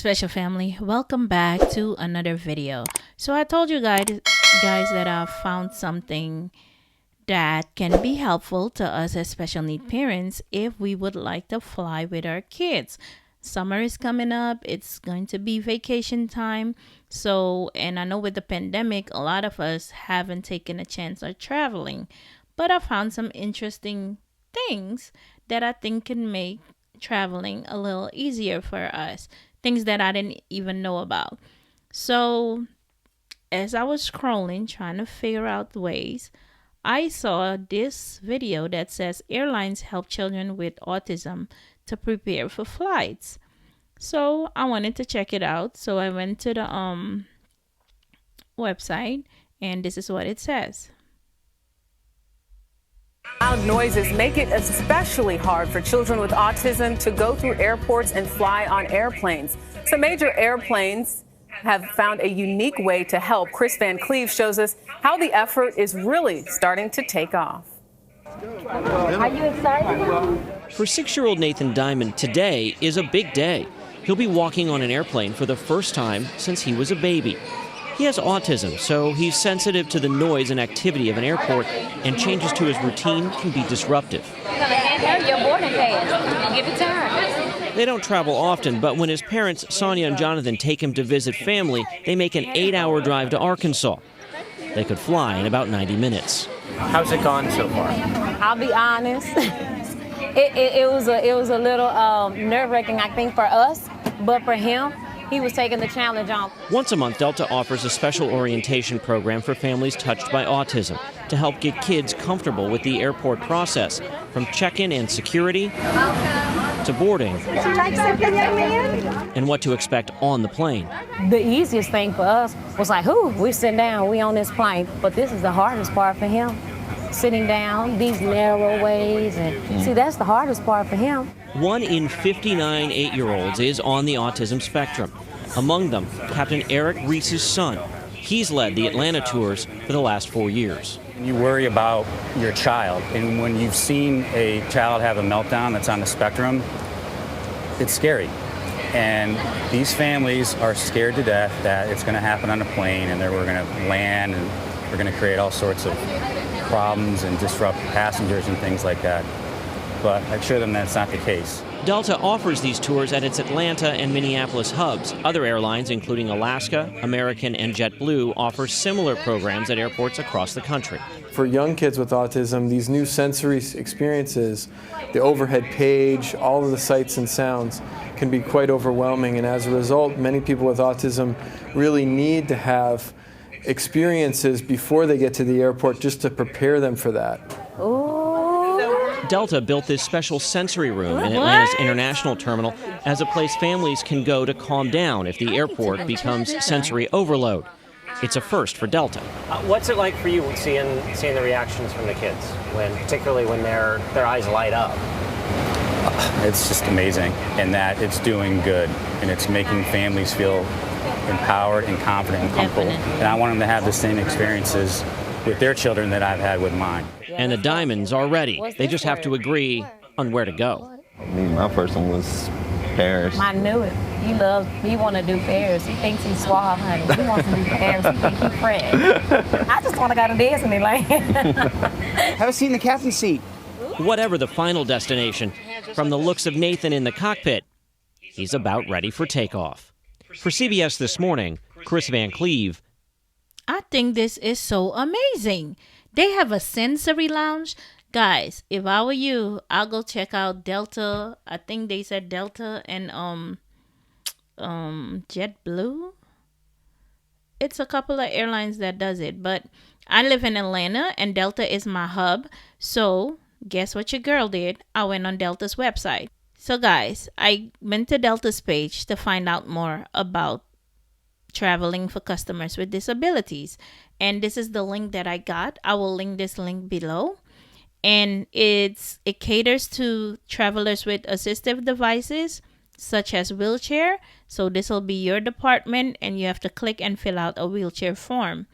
Special family, welcome back to another video. So I told you guys that I found something that can be helpful to us as special need parents if we would like to fly with our kids. Summer is coming up, it's going to be vacation time. So, and I know with the pandemic, a lot of us haven't taken a chance of traveling, but I found some interesting things that I think can make traveling a little easier for us. Things that I didn't even know about. So as I was scrolling, trying to figure out ways, I saw this video that says airlines help children with autism to prepare for flights. So I wanted to check it out. So I went to the website, and this is what it says. Loud noises make it especially hard for children with autism to go through airports and fly on airplanes. Some major airplanes have found a unique way to help. Chris Van Cleve shows us how the effort is really starting to take off. Are you excited? For 6-year-old Nathan Diamond, today is a big day. He'll be walking on an airplane for the first time since he was a baby. He has autism, so he's sensitive to the noise and activity of an airport, and changes to his routine can be disruptive. You're going to hand her your boarding pass and give it to her. They don't travel often, but when his parents, Sonia and Jonathan, take him to visit family, they make an 8-hour drive to Arkansas. They could fly in about 90 minutes. How's it gone so far? I'll be honest. It was a little nerve-wracking, I think, for us, but for him, he was taking the challenge on. Once a month, Delta offers a special orientation program for families touched by autism to help get kids comfortable with the airport process, from check-in and security to boarding and what to expect on the plane. The easiest thing for us was like, we're sitting down, we on this plane. But this is the hardest part for him. Sitting down, these narrow ways, and see, that's the hardest part for him. 1 in 59 8-year-olds is on the autism spectrum. Among them, Captain Eric Reese's son. He's led the Atlanta tours for the last 4 years. You worry about your child, and when you've seen a child have a meltdown that's on the spectrum, it's scary. And these families are scared to death that it's going to happen on a plane, and we're going to land, and we're going to create all sorts of problems and disrupt passengers and things like that. But I assure them that's not the case. Delta offers these tours at its Atlanta and Minneapolis hubs. Other airlines, including Alaska, American, and JetBlue, offer similar programs at airports across the country. For young kids with autism, these new sensory experiences, the overhead page, all of the sights and sounds, can be quite overwhelming. And as a result, many people with autism really need to have experiences before they get to the airport just to prepare them for that. Delta built this special sensory room in Atlanta's International Terminal as a place families can go to calm down if the airport becomes sensory overload. It's a first for Delta. What's it like for you seeing the reactions from the kids, particularly when their eyes light up? It's just amazing in that it's doing good, and it's making families feel empowered and confident and comfortable. And I want them to have the same experiences with their children that I've had with mine. And the Diamonds are ready. They just have to agree on where to go. My first one was Paris. I knew it. He want to do Paris. He thinks he's suave, honey. He wants to do Paris. He thinks he's Fred. I just want to go to Disneyland. Have a seat in the captain's seat. Whatever the final destination, from the looks of Nathan in the cockpit, he's about ready for takeoff. For CBS This Morning, Chris Van Cleve. I think this is so amazing. They have a sensory lounge. Guys, if I were you, I'll go check out Delta. I think they said Delta and JetBlue. It's a couple of airlines that does it, but I live in Atlanta and Delta is my hub. So guess what your girl did? I went on Delta's website. So guys, I went to Delta's page to find out more about traveling for customers with disabilities. And this is the link that I got. I will link this link below. And it caters to travelers with assistive devices, such as wheelchair. So this will be your department, and you have to click and fill out a wheelchair form.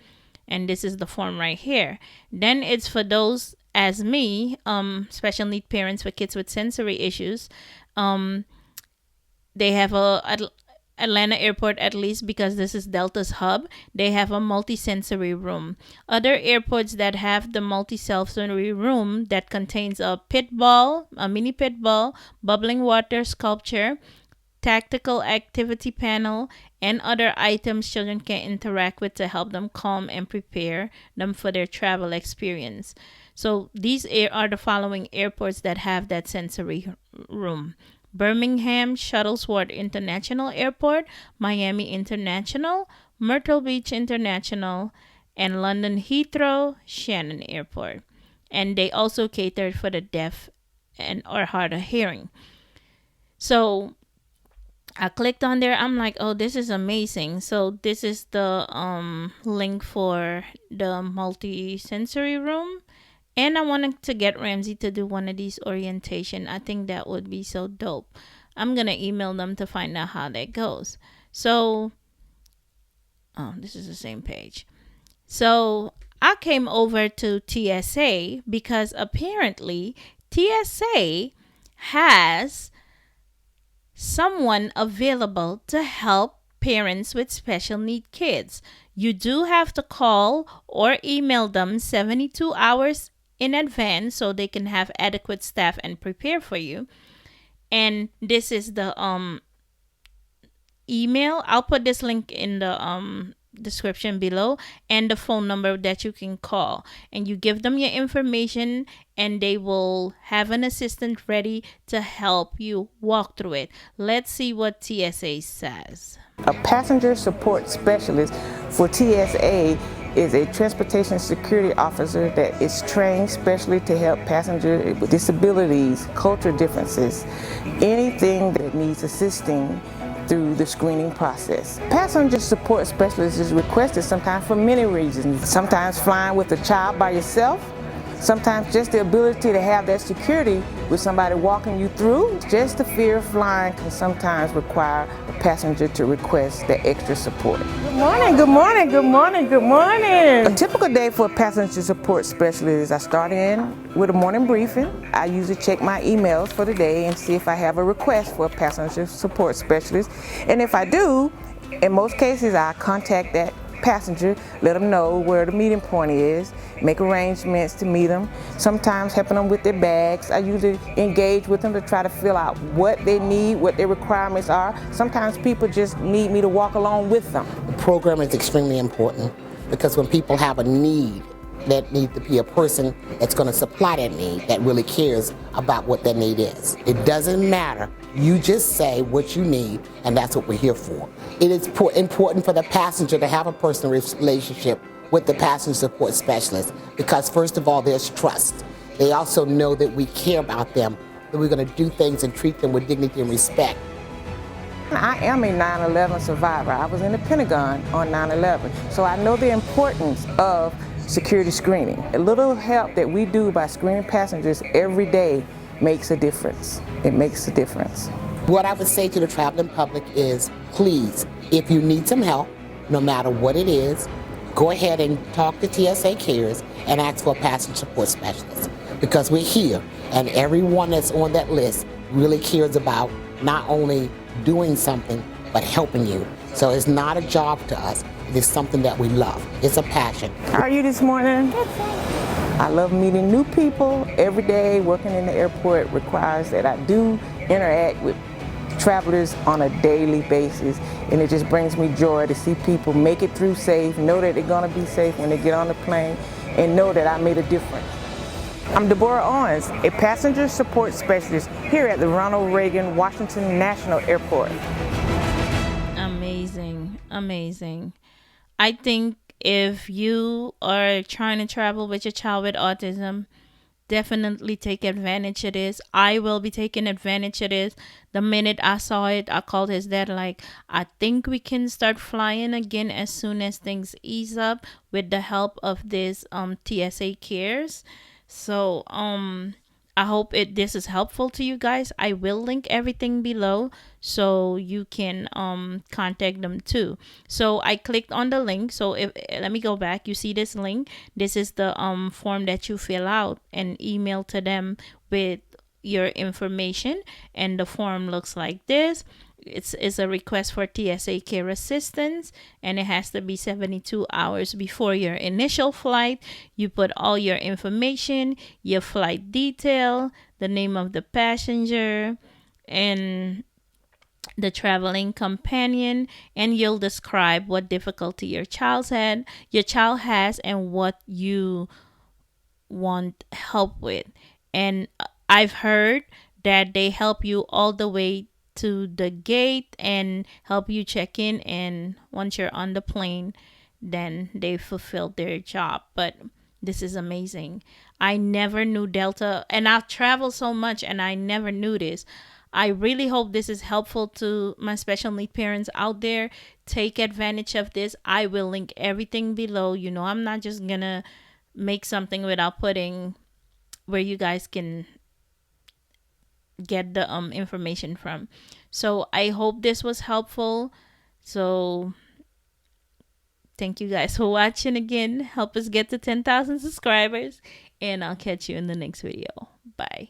And this is the form right here. Then it's for those as me, special need parents with kids with sensory issues. They have Atlanta Airport, at least because this is Delta's hub, they have a multi-sensory room. Other airports that have the multi-sensory room that contains a mini pit ball, bubbling water sculpture, tactical activity panel, and other items children can interact with to help them calm and prepare them for their travel experience. So these are the following airports that have that sensory room: Birmingham Shuttlesworth International Airport, Miami International, Myrtle Beach International, and London Heathrow Shannon Airport. And they also catered for the deaf and or hard of hearing. So I clicked on there. I'm like, oh, this is amazing. So this is the link for the multi-sensory room. And I wanted to get Ramsey to do one of these orientation. I think that would be so dope. I'm going to email them to find out how that goes. So, this is the same page. So I came over to TSA because apparently TSA has someone available to help parents with special need kids. You do have to call or email them 72 hours in advance so they can have adequate staff and prepare for you. And this is the email. I'll put this link in the description below, and the phone number that you can call, and you give them your information and they will have an assistant ready to help you walk through it. Let's see what TSA says. A passenger support specialist for TSA is a transportation security officer that is trained specially to help passengers with disabilities, cultural differences, anything that needs assisting through the screening process. Passenger support specialist is requested sometimes for many reasons. Sometimes flying with a child by yourself, sometimes just the ability to have that security with somebody walking you through. Just the fear of flying can sometimes require a passenger to request that extra support. Good morning, good morning, good morning, good morning. A typical day for a passenger support specialist is I start in with a morning briefing. I usually check my emails for the day and see if I have a request for a passenger support specialist. And if I do, in most cases I contact that passenger, let them know where the meeting point is, make arrangements to meet them, sometimes helping them with their bags. I usually engage with them to try to fill out what they need, what their requirements are. Sometimes people just need me to walk along with them. The program is extremely important because when people have a need, that needs to be a person that's going to supply that need, that really cares about what that need is. It doesn't matter. You just say what you need, and that's what we're here for. It is important for the passenger to have a personal relationship with the passenger support specialist because, first of all, there's trust. They also know that we care about them, that we're going to do things and treat them with dignity and respect. I am a 9/11 survivor. I was in the Pentagon on 9/11, so I know the importance of security screening. A little help that we do by screening passengers every day makes a difference. It makes a difference. What I would say to the traveling public is, please, if you need some help, no matter what it is, go ahead and talk to TSA Cares and ask for a passenger support specialist because we're here and everyone that's on that list really cares about not only doing something but helping you. So it's not a job to us. It is something that we love. It's a passion. How are you this morning? I love meeting new people every day. Working in the airport requires that I do interact with travelers on a daily basis, and it just brings me joy to see people make it through safe, know that they're going to be safe when they get on the plane, and know that I made a difference. I'm Deborah Owens, a passenger support specialist here at the Ronald Reagan Washington National Airport. Amazing, amazing. I think if you are trying to travel with your child with autism, definitely take advantage of this. I will be taking advantage of this. The minute I saw it, I called his dad like, I think we can start flying again as soon as things ease up with the help of this TSA Cares. So I hope this is helpful to you guys. I will link everything below so you can contact them too. So I clicked on the link. So let me go back. You see this link? This is the form that you fill out and email to them with your information, and the form looks like this. it's a request for TSA care assistance, and it has to be 72 hours before your initial flight. You put all your information, your flight detail, the name of the passenger, and the traveling companion, and you'll describe what difficulty your child has and what you want help with. And I've heard that they help you all the way to the gate and help you check in, and once you're on the plane, then they fulfilled their job. But this is amazing. I never knew Delta, and I've traveled so much and I never knew this. I really hope this is helpful to my special need parents out there. Take advantage of this. I will link everything below. You know, I'm not just gonna make something without putting where you guys can get the information from. So I hope this was helpful. So thank you guys for watching again. Help us get to 10,000 subscribers, and I'll catch you in the next video. Bye.